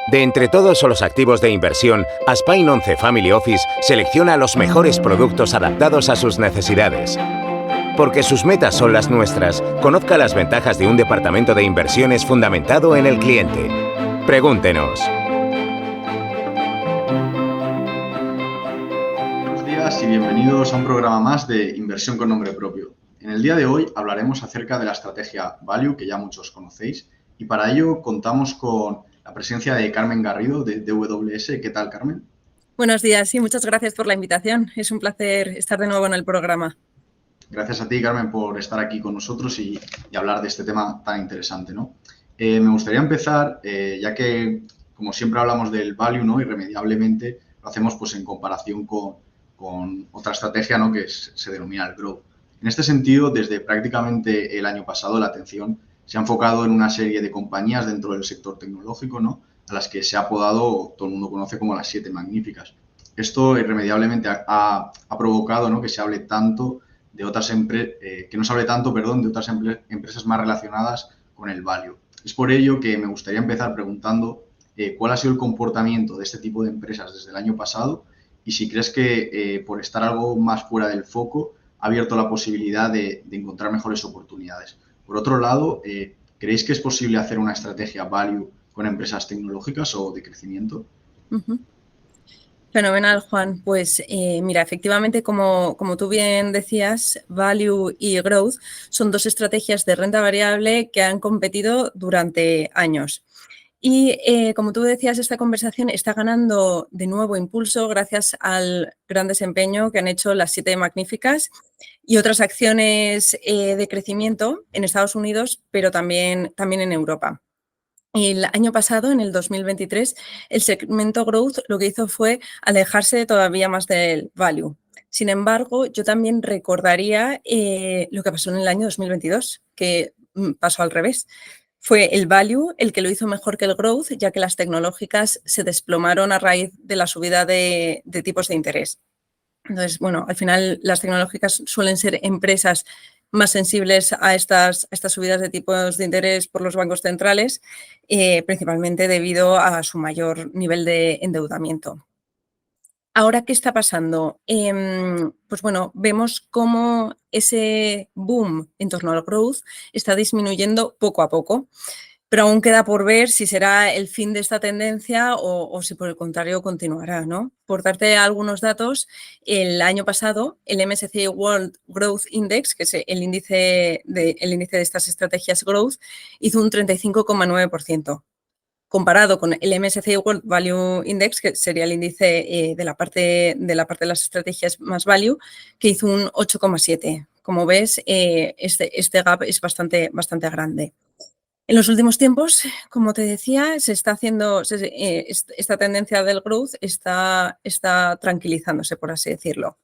De entre todos los activos de inversión, Aspine 11 Family Office selecciona los mejores productos adaptados a sus necesidades. Porque sus metas son las nuestras, conozca las ventajas de un departamento de inversiones fundamentado en el cliente. Pregúntenos. Buenos días y bienvenidos a un programa más de Inversión con Nombre Propio. En el día de hoy hablaremos acerca de la estrategia Value, que ya muchos conocéis, y para ello contamos con la presencia de Carmen Garrido de DWS. ¿Qué tal, Carmen? Buenos días y muchas gracias por la invitación. Es un placer estar de nuevo en el programa. Gracias a ti, Carmen, por estar aquí con nosotros y hablar de este tema tan interesante, ¿no? Me gustaría empezar, ya que, como siempre hablamos del value, ¿no? Irremediablemente lo hacemos pues en comparación con otra estrategia, ¿no? Que se denomina el growth. En este sentido, desde prácticamente el año pasado, la atención se ha enfocado en una serie de compañías dentro del sector tecnológico, ¿no? A las que se ha apodado, todo el mundo conoce como las 7 magníficas. Esto irremediablemente ha provocado, ¿no? Que se hable tanto de otras que no se hable tanto, perdón, de otras empresas más relacionadas con el value. Es por ello que me gustaría empezar preguntando cuál ha sido el comportamiento de este tipo de empresas desde el año pasado y si crees que por estar algo más fuera del foco ha abierto la posibilidad de encontrar mejores oportunidades. Por otro lado, ¿creéis que es posible hacer una estrategia value con empresas tecnológicas o de crecimiento? Fenomenal, Juan. Pues mira, efectivamente, como tú bien decías, Value y Growth son dos estrategias de renta variable que han competido durante años. Y como tú decías, esta conversación está ganando de nuevo impulso gracias al gran desempeño que han hecho las 7 magníficas y otras acciones de crecimiento en Estados Unidos, pero también en Europa. El año pasado, en el 2023, el segmento Growth lo que hizo fue alejarse todavía más del Value. Sin embargo, yo también recordaría lo que pasó en el año 2022, que pasó al revés. Fue el Value el que lo hizo mejor que el Growth, ya que las tecnológicas se desplomaron a raíz de la subida de tipos de interés. Entonces, bueno, al final las tecnológicas suelen ser empresas más sensibles a estas subidas de tipos de interés por los bancos centrales, principalmente debido a su mayor nivel de endeudamiento. Ahora, ¿qué está pasando? Pues bueno, vemos cómo ese boom en torno al growth está disminuyendo poco a poco. Pero aún queda por ver si será el fin de esta tendencia o si por el contrario continuará, ¿no? Por darte algunos datos, el año pasado el MSCI World Growth Index, que es el índice de estas estrategias growth, hizo un 35,9%. Comparado con el MSCI World Value Index, que sería el índice de la parte de las estrategias más value, que hizo un 8,7%. Como ves, este gap es bastante grande. En los últimos tiempos, como te decía, se está haciendo esta tendencia del growth está tranquilizándose, por así decirlo.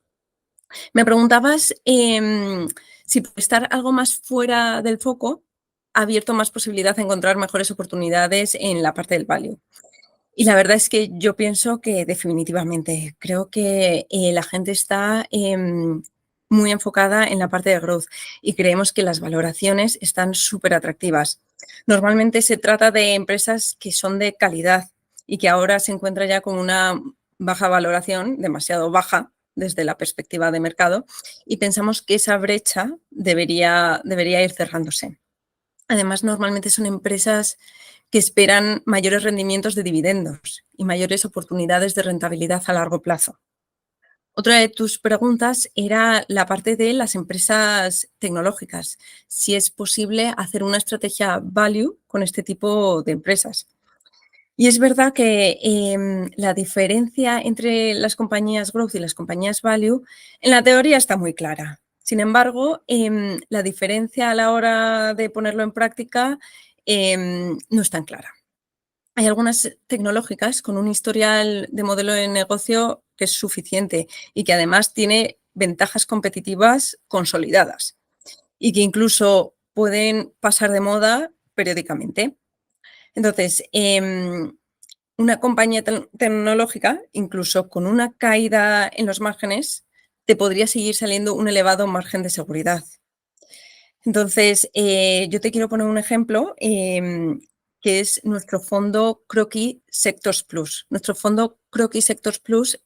Me preguntabas si por estar algo más fuera del foco ha abierto más posibilidad de encontrar mejores oportunidades en la parte del value. Y la verdad es que yo pienso que definitivamente, creo que la gente está muy enfocada en la parte de growth y creemos que las valoraciones están súper atractivas. Normalmente se trata de empresas que son de calidad y que ahora se encuentra ya con una baja valoración, demasiado baja desde la perspectiva de mercado, y pensamos que esa brecha debería ir cerrándose. Además, normalmente son empresas que esperan mayores rendimientos de dividendos y mayores oportunidades de rentabilidad a largo plazo. Otra de tus preguntas era la parte de las empresas tecnológicas, si es posible hacer una estrategia value con este tipo de empresas. Y es verdad que la diferencia entre las compañías growth y las compañías value en la teoría está muy clara. Sin embargo, la diferencia a la hora de ponerlo en práctica no es tan clara. Hay algunas tecnológicas con un historial de modelo de negocio que es suficiente y que además tiene ventajas competitivas consolidadas y que incluso pueden pasar de moda periódicamente. Entonces, una compañía tecnológica, incluso con una caída en los márgenes, te podría seguir saliendo un elevado margen de seguridad. Entonces, yo te quiero poner un ejemplo. que es nuestro fondo Croqui Sectors Plus. Nuestro fondo Croqui Sectors Plus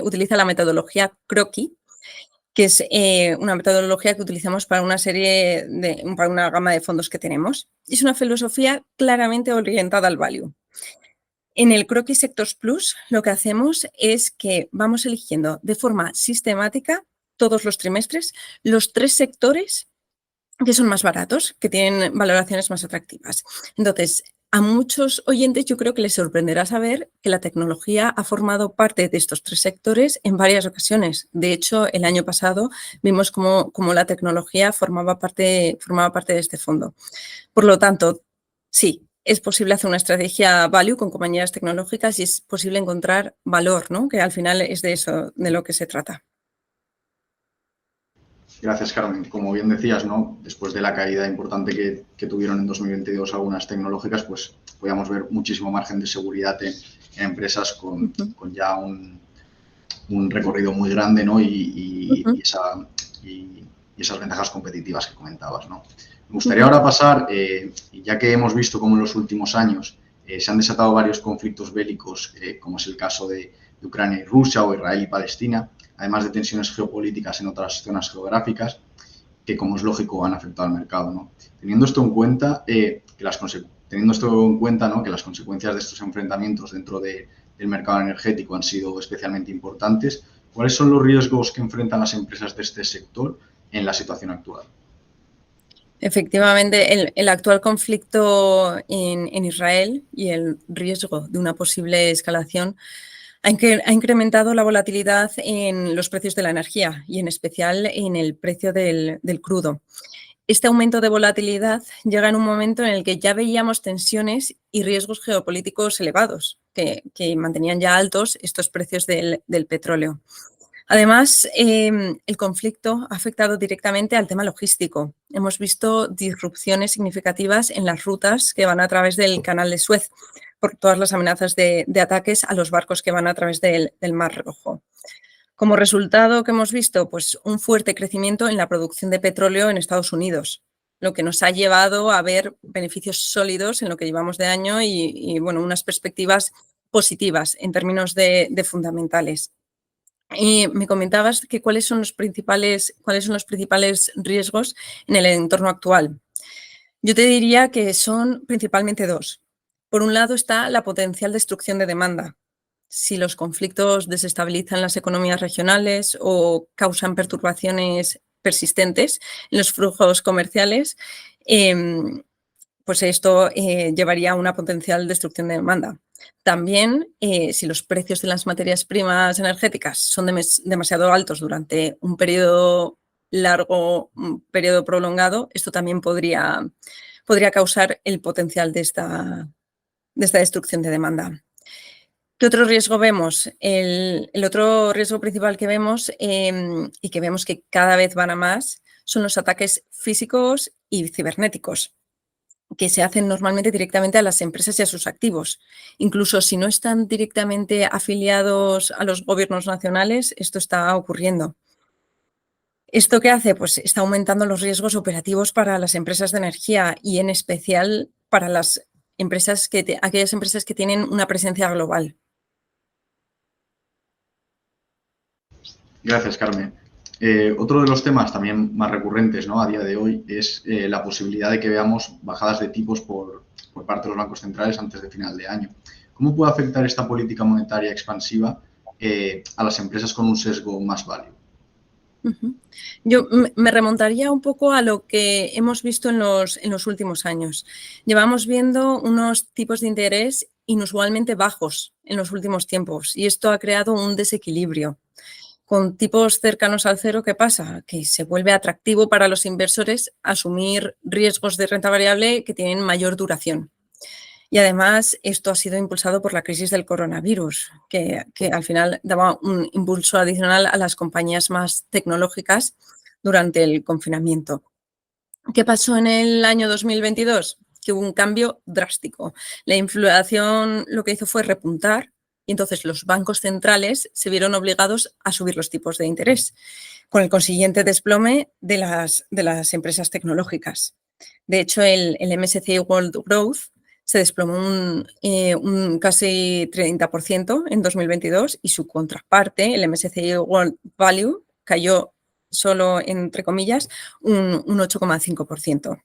utiliza la metodología Croqui, que es una metodología que utilizamos para para una gama de fondos que tenemos. Es una filosofía claramente orientada al value. En el Croqui Sectors Plus lo que hacemos es que vamos eligiendo de forma sistemática todos los trimestres los 3 sectores que son más baratos, que tienen valoraciones más atractivas. Entonces, a muchos oyentes yo creo que les sorprenderá saber que la tecnología ha formado parte de estos 3 sectores en varias ocasiones. De hecho, el año pasado vimos cómo la tecnología formaba parte de este fondo. Por lo tanto, sí, es posible hacer una estrategia value con compañías tecnológicas y es posible encontrar valor, ¿no? Que al final es de eso de lo que se trata. Gracias, Carmen. Como bien decías, ¿no? Después de la caída importante que tuvieron en 2022 algunas tecnológicas, pues podíamos ver muchísimo margen de seguridad en empresas con ya un recorrido muy grande, ¿no? Y esas ventajas competitivas que comentabas, ¿no? Me gustaría ahora pasar, ya que hemos visto cómo en los últimos años se han desatado varios conflictos bélicos, como es el caso de Ucrania y Rusia o Israel y Palestina, además de tensiones geopolíticas en otras zonas geográficas que, como es lógico, han afectado al mercado, ¿no? Teniendo esto en cuenta, ¿no? Que las consecuencias de estos enfrentamientos dentro del mercado energético han sido especialmente importantes, ¿cuáles son los riesgos que enfrentan las empresas de este sector en la situación actual? Efectivamente, el actual conflicto en Israel y el riesgo de una posible escalación ha incrementado la volatilidad en los precios de la energía y en especial en el precio del crudo. Este aumento de volatilidad llega en un momento en el que ya veíamos tensiones y riesgos geopolíticos elevados que mantenían ya altos estos precios del petróleo. Además, el conflicto ha afectado directamente al tema logístico. Hemos visto disrupciones significativas en las rutas que van a través del Canal de Suez, por todas las amenazas de ataques a los barcos que van a través del Mar Rojo. Como resultado, ¿qué hemos visto? Pues un fuerte crecimiento en la producción de petróleo en Estados Unidos, lo que nos ha llevado a ver beneficios sólidos en lo que llevamos de año y bueno, unas perspectivas positivas en términos de fundamentales. Me comentabas que cuáles son los principales riesgos en el entorno actual. Yo te diría que son principalmente 2. Por un lado está la potencial destrucción de demanda. Si los conflictos desestabilizan las economías regionales o causan perturbaciones persistentes en los flujos comerciales, pues esto llevaría a una potencial destrucción de demanda. También, si los precios de las materias primas energéticas son demasiado altos durante un periodo largo, un periodo prolongado, esto también podría causar el potencial de esta destrucción de demanda. ¿Qué otro riesgo vemos? El otro riesgo principal que vemos y que vemos que cada vez van a más son los ataques físicos y cibernéticos, que se hacen normalmente directamente a las empresas y a sus activos. Incluso si no están directamente afiliados a los gobiernos nacionales, esto está ocurriendo. ¿Esto qué hace? Pues está aumentando los riesgos operativos para las empresas de energía y en especial para las aquellas empresas que tienen una presencia global. Gracias, Carmen. Otro de los temas también más recurrentes, ¿no? A día de hoy es la posibilidad de que veamos bajadas de tipos por parte de los bancos centrales antes de final de año. ¿Cómo puede afectar esta política monetaria expansiva a las empresas con un sesgo más value? Yo me remontaría un poco a lo que hemos visto en los últimos años. Llevamos viendo unos tipos de interés inusualmente bajos en los últimos tiempos y esto ha creado un desequilibrio. Con tipos cercanos al cero, ¿qué pasa? Que se vuelve atractivo para los inversores asumir riesgos de renta variable que tienen mayor duración. Y además, esto ha sido impulsado por la crisis del coronavirus, que al final daba un impulso adicional a las compañías más tecnológicas durante el confinamiento. ¿Qué pasó en el año 2022? Que hubo un cambio drástico. La inflación lo que hizo fue repuntar y entonces los bancos centrales se vieron obligados a subir los tipos de interés, con el consiguiente desplome de las empresas tecnológicas. De hecho, el MSCI World Growth se desplomó un casi 30% en 2022 y su contraparte, el MSCI World Value, cayó solo, entre comillas, un 8,5%.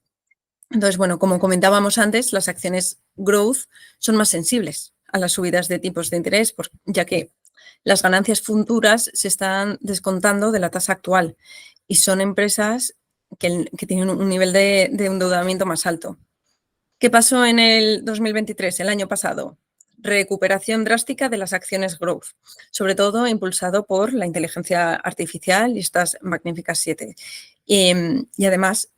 Entonces, bueno, como comentábamos antes, las acciones growth son más sensibles a las subidas de tipos de interés, ya que las ganancias futuras se están descontando de la tasa actual y son empresas que tienen un nivel de endeudamiento más alto. ¿Qué pasó en el 2023, el año pasado? Recuperación drástica de las acciones growth, sobre todo impulsado por la inteligencia artificial y estas magníficas 7. Y además,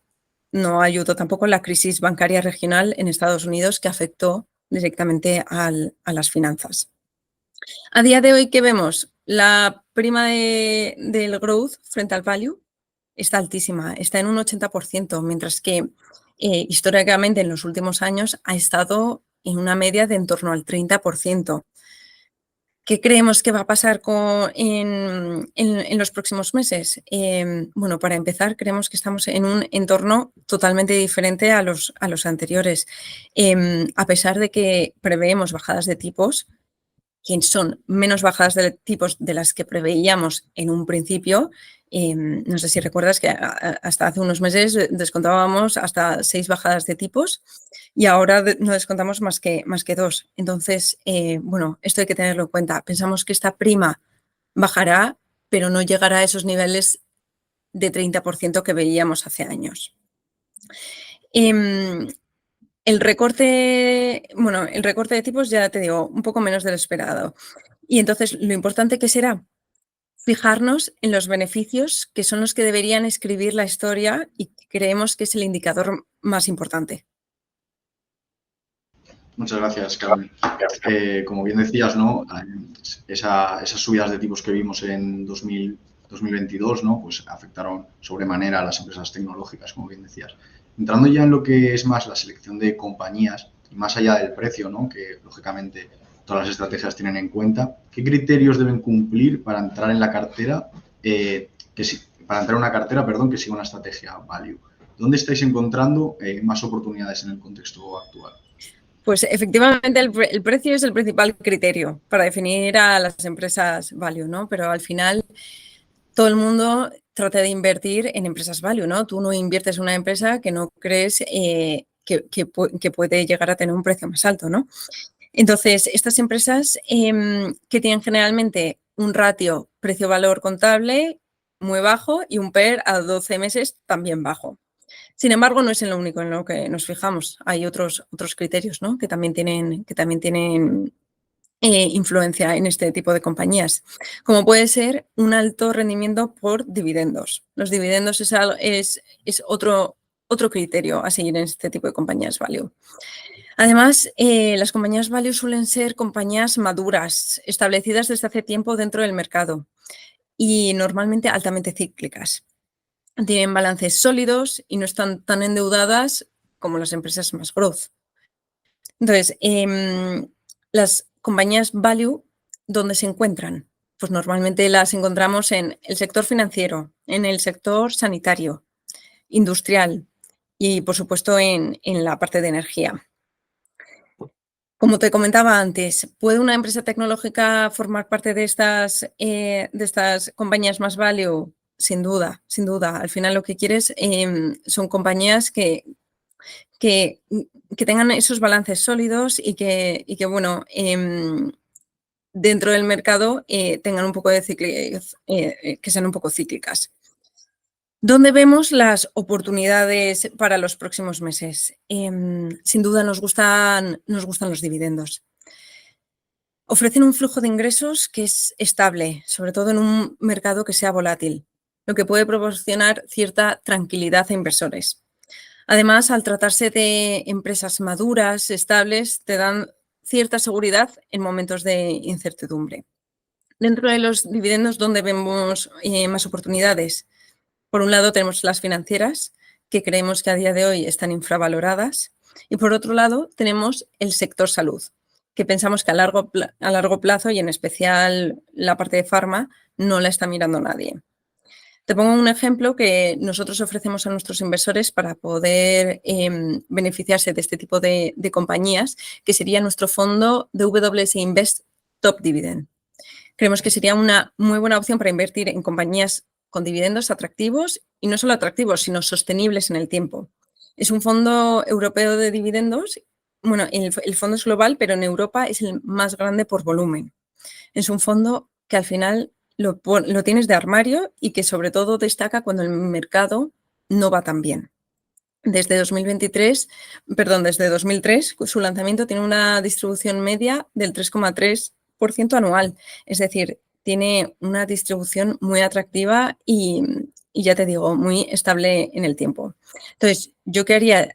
no ayudó tampoco la crisis bancaria regional en Estados Unidos, que afectó directamente a las finanzas. A día de hoy, ¿qué vemos? La prima del growth frente al value está altísima, está en un 80%, mientras que históricamente en los últimos años ha estado en una media de en torno al 30%. ¿Qué creemos que va a pasar en los próximos meses? Bueno, para empezar, creemos que estamos en un entorno totalmente diferente a los anteriores. A pesar de que preveemos bajadas de tipos, que son menos bajadas de tipos de las que preveíamos en un principio. No sé si recuerdas que hasta hace unos meses descontábamos hasta 6 bajadas de tipos y ahora no descontamos más que 2. Entonces, bueno, esto hay que tenerlo en cuenta. Pensamos que esta prima bajará, pero no llegará a esos niveles de 30% que veíamos hace años. El recorte de tipos, ya te digo, un poco menos de lo esperado. Y entonces, lo importante que será fijarnos en los beneficios, que son los que deberían escribir la historia y creemos que es el indicador más importante. Muchas gracias, Carmen. Como bien decías, ¿no? Esas subidas de tipos que vimos en 2022, ¿no? Pues afectaron sobremanera a las empresas tecnológicas, como bien decías. Entrando ya en lo que es más la selección de compañías, y más allá del precio, ¿no? Que lógicamente todas las estrategias tienen en cuenta, ¿qué criterios deben cumplir para entrar en la cartera, para entrar en una cartera, que siga una estrategia value? ¿Dónde estáis encontrando más oportunidades en el contexto actual? Pues efectivamente el precio es el principal criterio para definir a las empresas value, ¿no? Pero al final todo el mundo trata de invertir en empresas value, ¿no? Tú no inviertes en una empresa que no crees que puede llegar a tener un precio más alto, ¿no? Entonces, estas empresas que tienen generalmente un ratio precio-valor contable muy bajo y un PER a 12 meses también bajo. Sin embargo, no es en lo único en lo que nos fijamos. Hay otros criterios, ¿no? que también tienen influencia en este tipo de compañías, como puede ser un alto rendimiento por dividendos. Los dividendos es otro criterio a seguir en este tipo de compañías value. Además, las compañías value suelen ser compañías maduras, establecidas desde hace tiempo dentro del mercado y normalmente altamente cíclicas. Tienen balances sólidos y no están tan endeudadas como las empresas más growth. Entonces, las compañías value, ¿dónde se encuentran? Pues normalmente las encontramos en el sector financiero, en el sector sanitario, industrial y, por supuesto, en la parte de energía. Como te comentaba antes, ¿puede una empresa tecnológica formar parte de estas compañías más value? Sin duda, sin duda. Al final lo que quieres son compañías que tengan esos balances sólidos y que bueno, dentro del mercado tengan un poco de que sean un poco cíclicas. ¿Dónde vemos las oportunidades para los próximos meses? Sin duda nos gustan los dividendos. Ofrecen un flujo de ingresos que es estable, sobre todo en un mercado que sea volátil, lo que puede proporcionar cierta tranquilidad a inversores. Además, al tratarse de empresas maduras, estables, te dan cierta seguridad en momentos de incertidumbre. Dentro de los dividendos, ¿dónde vemos más oportunidades? Por un lado, tenemos las financieras, que creemos que a día de hoy están infravaloradas. Y por otro lado, tenemos el sector salud, que pensamos que a largo plazo y en especial la parte de farma no la está mirando nadie. Te pongo un ejemplo que nosotros ofrecemos a nuestros inversores para poder beneficiarse de este tipo de compañías, que sería nuestro fondo DWS Invest Top Dividend. Creemos que sería una muy buena opción para invertir en compañías con dividendos atractivos y no solo atractivos, sino sostenibles en el tiempo. Es un fondo europeo de dividendos. Bueno, el fondo es global, pero en Europa es el más grande por volumen. Es un fondo que al final lo tienes de armario y que sobre todo destaca cuando el mercado no va tan bien. Desde 2003, su lanzamiento tiene una distribución media del 3,3% anual. Es decir, tiene una distribución muy atractiva y ya te digo, muy estable en el tiempo. Entonces, yo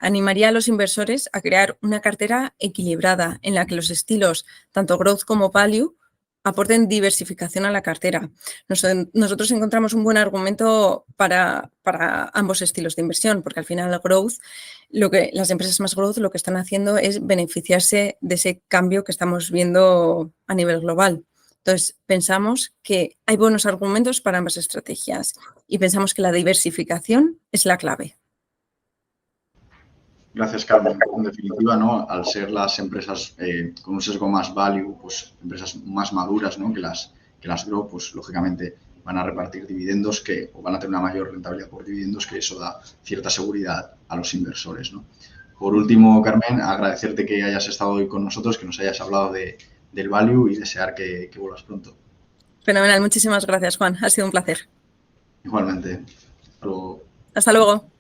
animaría a los inversores a crear una cartera equilibrada en la que los estilos, tanto growth como value, aporten diversificación a la cartera. Nosotros encontramos un buen argumento para ambos estilos de inversión, porque al final las empresas más growth lo que están haciendo es beneficiarse de ese cambio que estamos viendo a nivel global. Entonces, pensamos que hay buenos argumentos para ambas estrategias y pensamos que la diversificación es la clave. Gracias, Carmen. En definitiva, ¿no? Al ser las empresas con un sesgo más value, pues empresas más maduras, ¿no? que las grow, pues lógicamente van a repartir dividendos o van a tener una mayor rentabilidad por dividendos, que eso da cierta seguridad a los inversores, ¿no? Por último, Carmen, agradecerte que hayas estado hoy con nosotros, que nos hayas hablado del value y desear que vuelvas pronto. Fenomenal. Muchísimas gracias, Juan. Ha sido un placer. Igualmente. Hasta luego. Hasta luego.